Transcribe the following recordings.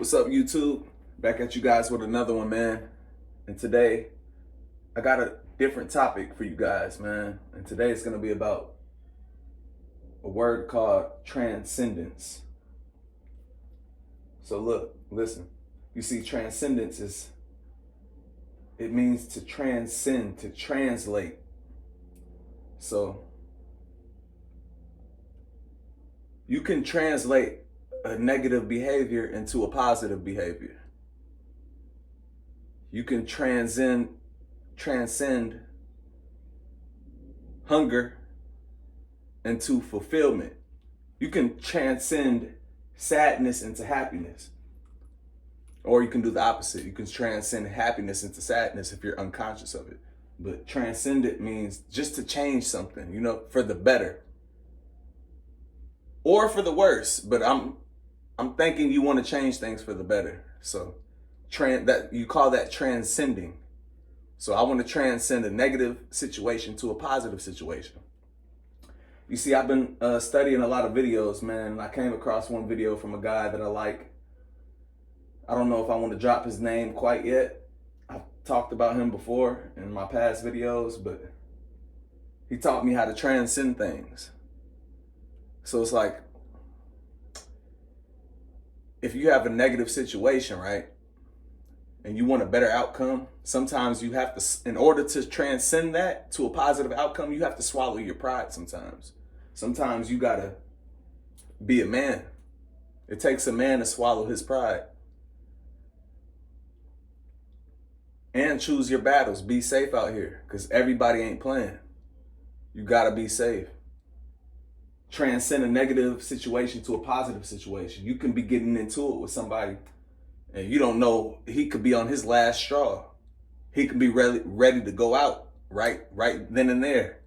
What's up, YouTube? Back at you guys with another one, man. And today, I got a different topic for you guys, man. And today it's going to be about a word called transcendence. So look, listen. You see, transcendence it means to transcend, to translate. So you can translate a negative behavior into a positive behavior. You can transcend hunger into fulfillment. You can transcend sadness into happiness. Or you can do the opposite. You can transcend happiness into sadness if you're unconscious of it. But transcend it means just to change something, for the better. Or for the worse, but I'm thinking you want to change things for the better. So that you call that transcending. So I want to transcend a negative situation to a positive situation. You see, I've been studying a lot of videos, man. I came across one video from a guy that I like. I don't know if I want to drop his name quite yet. I've talked about him before in my past videos, but he taught me how to transcend things. So it's like, if you have a negative situation, right, and you want a better outcome, sometimes you have to, in order to transcend that to a positive outcome, you have to swallow your pride sometimes. Sometimes you gotta be a man. It takes a man to swallow his pride. And choose your battles. Be safe out here, because everybody ain't playing. You gotta be safe. Transcend a negative situation to a positive situation. You can be getting into it with somebody and you don't know, he could be on his last straw. He could be ready to go out right then and there.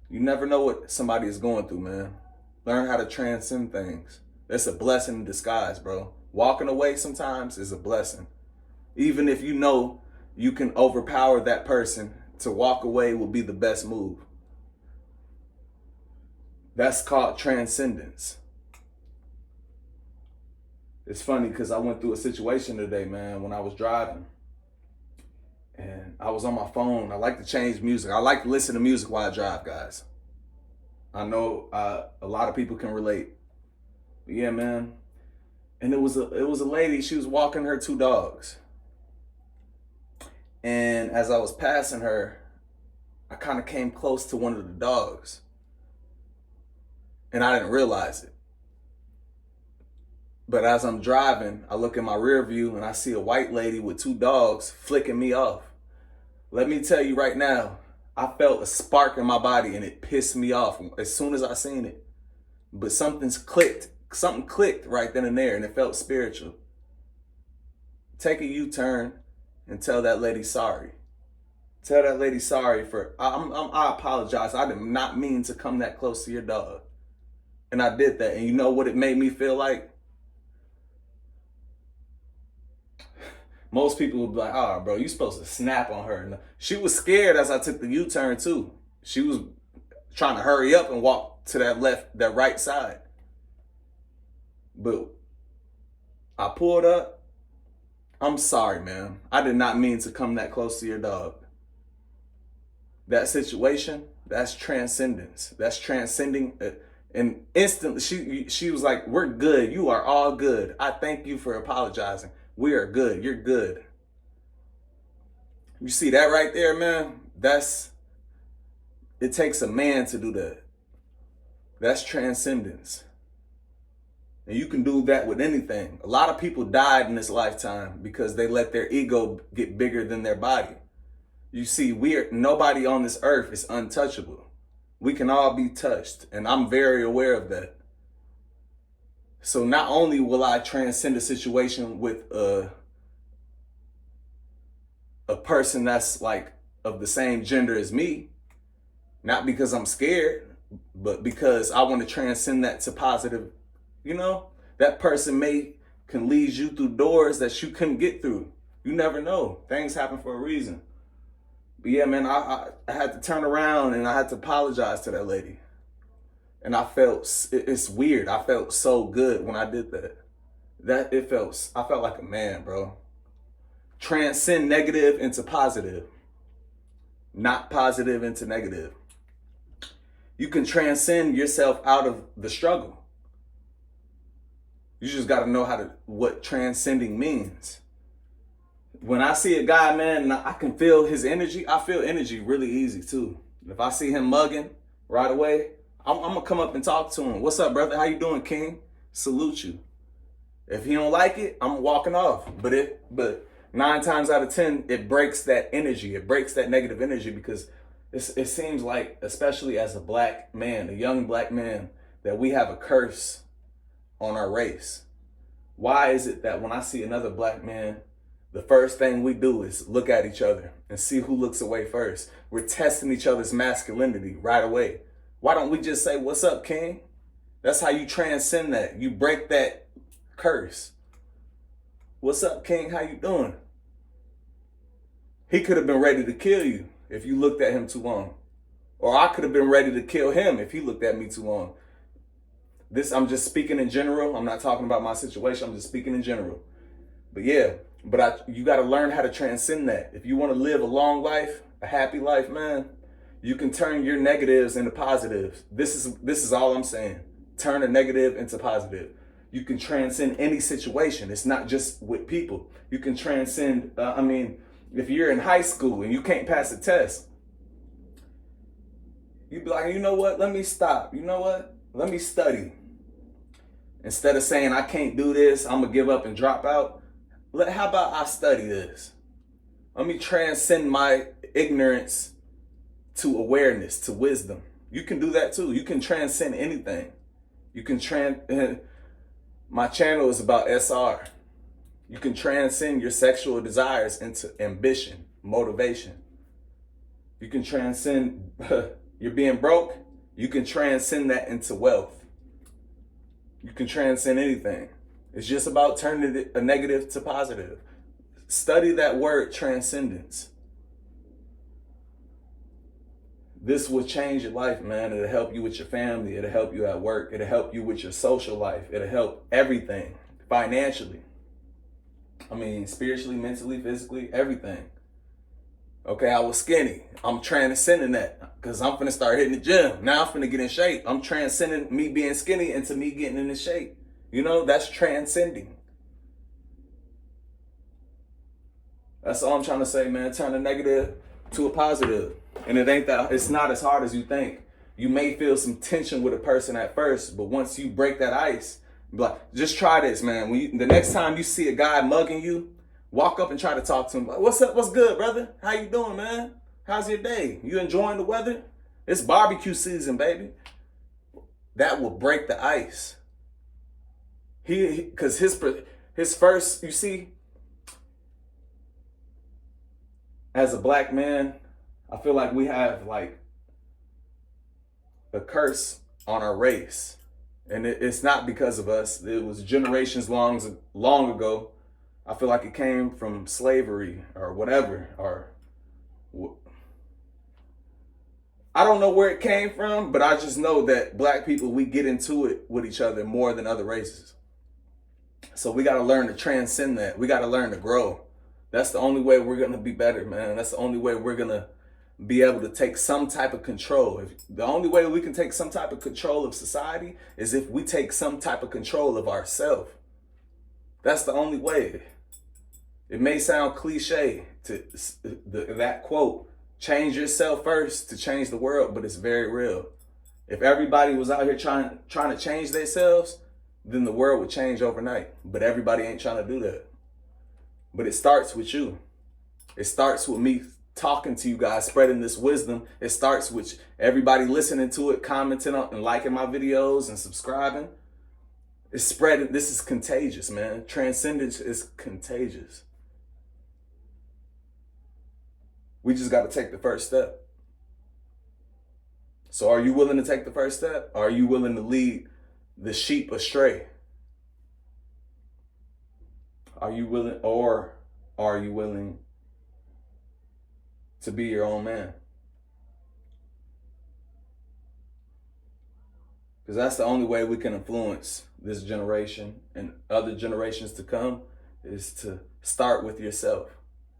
You never know what somebody is going through, man. Learn how to transcend things. That's a blessing in disguise, bro. Walking away sometimes is a blessing. Even if you know you can overpower that person, to walk away will be the best move. That's called transcendence. It's funny because I went through a situation today, man, when I was driving. And I was on my phone. I like to change music. I like to listen to music while I drive, guys. I know a lot of people can relate. But yeah, man. And it was a lady, she was walking her two dogs. And as I was passing her, I kind of came close to one of the dogs. And I didn't realize it. But as I'm driving, I look in my rear view and I see a white lady with two dogs flicking me off. Let me tell you right now, I felt a spark in my body and it pissed me off as soon as I seen it. But something clicked right then and there, and it felt spiritual. Take a U-turn and tell that lady sorry. Tell that lady sorry for, I apologize. I did not mean to come that close to your dog. And I did that. And you know what it made me feel like? Most people would be like, oh, bro, you supposed to snap on her. And she was scared as I took the U-turn too. She was trying to hurry up and walk to that right side. But I pulled up. I'm sorry, man. I did not mean to come that close to your dog. That situation, that's transcendence. That's transcending. And instantly, she was like, we're good. You are all good. I thank you for apologizing. We are good. You're good. You see that right there, man? It takes a man to do that. That's transcendence. And you can do that with anything. A lot of people died in this lifetime because they let their ego get bigger than their body. You see, nobody on this earth is untouchable. We can all be touched, and I'm very aware of that. So not only will I transcend a situation with a person that's like of the same gender as me, not because I'm scared, but because I want to transcend that to positive. That person can lead you through doors that you couldn't get through. You never know. Things happen for a reason. But yeah, man, I had to turn around and I had to apologize to that lady. And I felt, it's weird. I felt so good when I did that. I felt like a man, bro. Transcend negative into positive, not positive into negative. You can transcend yourself out of the struggle. You just got to know what transcending means. When I see a guy, man, I can feel his energy. I feel energy really easy too. If I see him mugging right away, I'm gonna come up and talk to him. What's up, brother? How you doing, King? Salute you. If he don't like it, I'm walking off. But 9 times out of 10, it breaks that energy. It breaks that negative energy because it seems like, especially as a black man, a young black man, that we have a curse on our race. Why is it that when I see another black man, the first thing we do is look at each other and see who looks away first? We're testing each other's masculinity right away. Why don't we just say, what's up, King? That's how you transcend that. You break that curse. What's up, King? How you doing? He could have been ready to kill you if you looked at him too long. Or I could have been ready to kill him if he looked at me too long. I'm just speaking in general. I'm not talking about my situation. I'm just speaking in general. But yeah, you got to learn how to transcend that. If you want to live a long life, a happy life, man, you can turn your negatives into positives. This is all I'm saying. Turn a negative into positive. You can transcend any situation. It's not just with people. You can transcend, if you're in high school and you can't pass a test, you'd be like, you know what? Let me stop. You know what? Let me study. Instead of saying, I can't do this, I'm going to give up and drop out. How about I study this? Let me transcend my ignorance to awareness, to wisdom. You can do that too. You can transcend anything. You can my channel is about SR. You can transcend your sexual desires into ambition, motivation. You can transcend, you're being broke, you can transcend that into wealth. You can transcend anything. It's just about turning a negative to positive. Study that word, transcendence. This will change your life, man. It'll help you with your family. It'll help you at work. It'll help you with your social life. It'll help everything, financially. Spiritually, mentally, physically, everything. Okay, I was skinny. I'm transcending that because I'm finna start hitting the gym. Now I'm finna get in shape. I'm transcending me being skinny into me getting in shape. That's transcending. That's all I'm trying to say, man. Turn a negative to a positive. And it's not as hard as you think. You may feel some tension with a person at first, but once you break that ice, just try this, man. The next time you see a guy mugging you, walk up and try to talk to him. Like, what's up? What's good, brother? How you doing, man? How's your day? You enjoying the weather? It's barbecue season, baby. That will break the ice. Because his first, you see, as a black man, I feel like we have like a curse on our race. And it's not because of us. It was generations long ago. I feel like it came from slavery or whatever. I don't know where it came from, but I just know that black people, we get into it with each other more than other races. So we got to learn to transcend that. We got to learn to grow. That's the only way we're going to be better, man. That's the only way we're going to be able to take some type of control. The only way we can take some type of control of society is if we take some type of control of ourselves. That's the only way. It may sound cliche that quote, change yourself first to change the world, but it's very real. If everybody was out here trying to change themselves, then the world would change overnight. But everybody ain't trying to do that. But it starts with you. It starts with me talking to you guys, spreading this wisdom. It starts with everybody listening to it, commenting on and liking my videos and subscribing. It's spreading. This is contagious, man. Transcendence is contagious. We just got to take the first step. So are you willing to take the first step? Are you willing to lead the sheep astray? Are you willing, or are you willing to be your own man? Because that's the only way we can influence this generation and other generations to come is to start with yourself.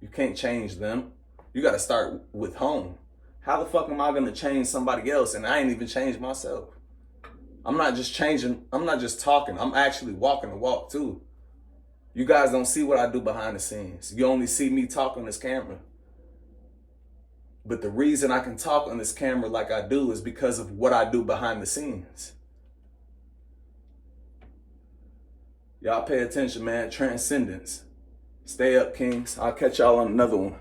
You can't change them. You got to start with home. How the fuck am I going to change somebody else and I ain't even changed myself? I'm not just changing, I'm not just talking, I'm actually walking the walk too. You guys don't see what I do behind the scenes. You only see me talk on this camera. But the reason I can talk on this camera like I do is because of what I do behind the scenes. Y'all pay attention, man. Transcendence. Stay up, kings. I'll catch y'all on another one.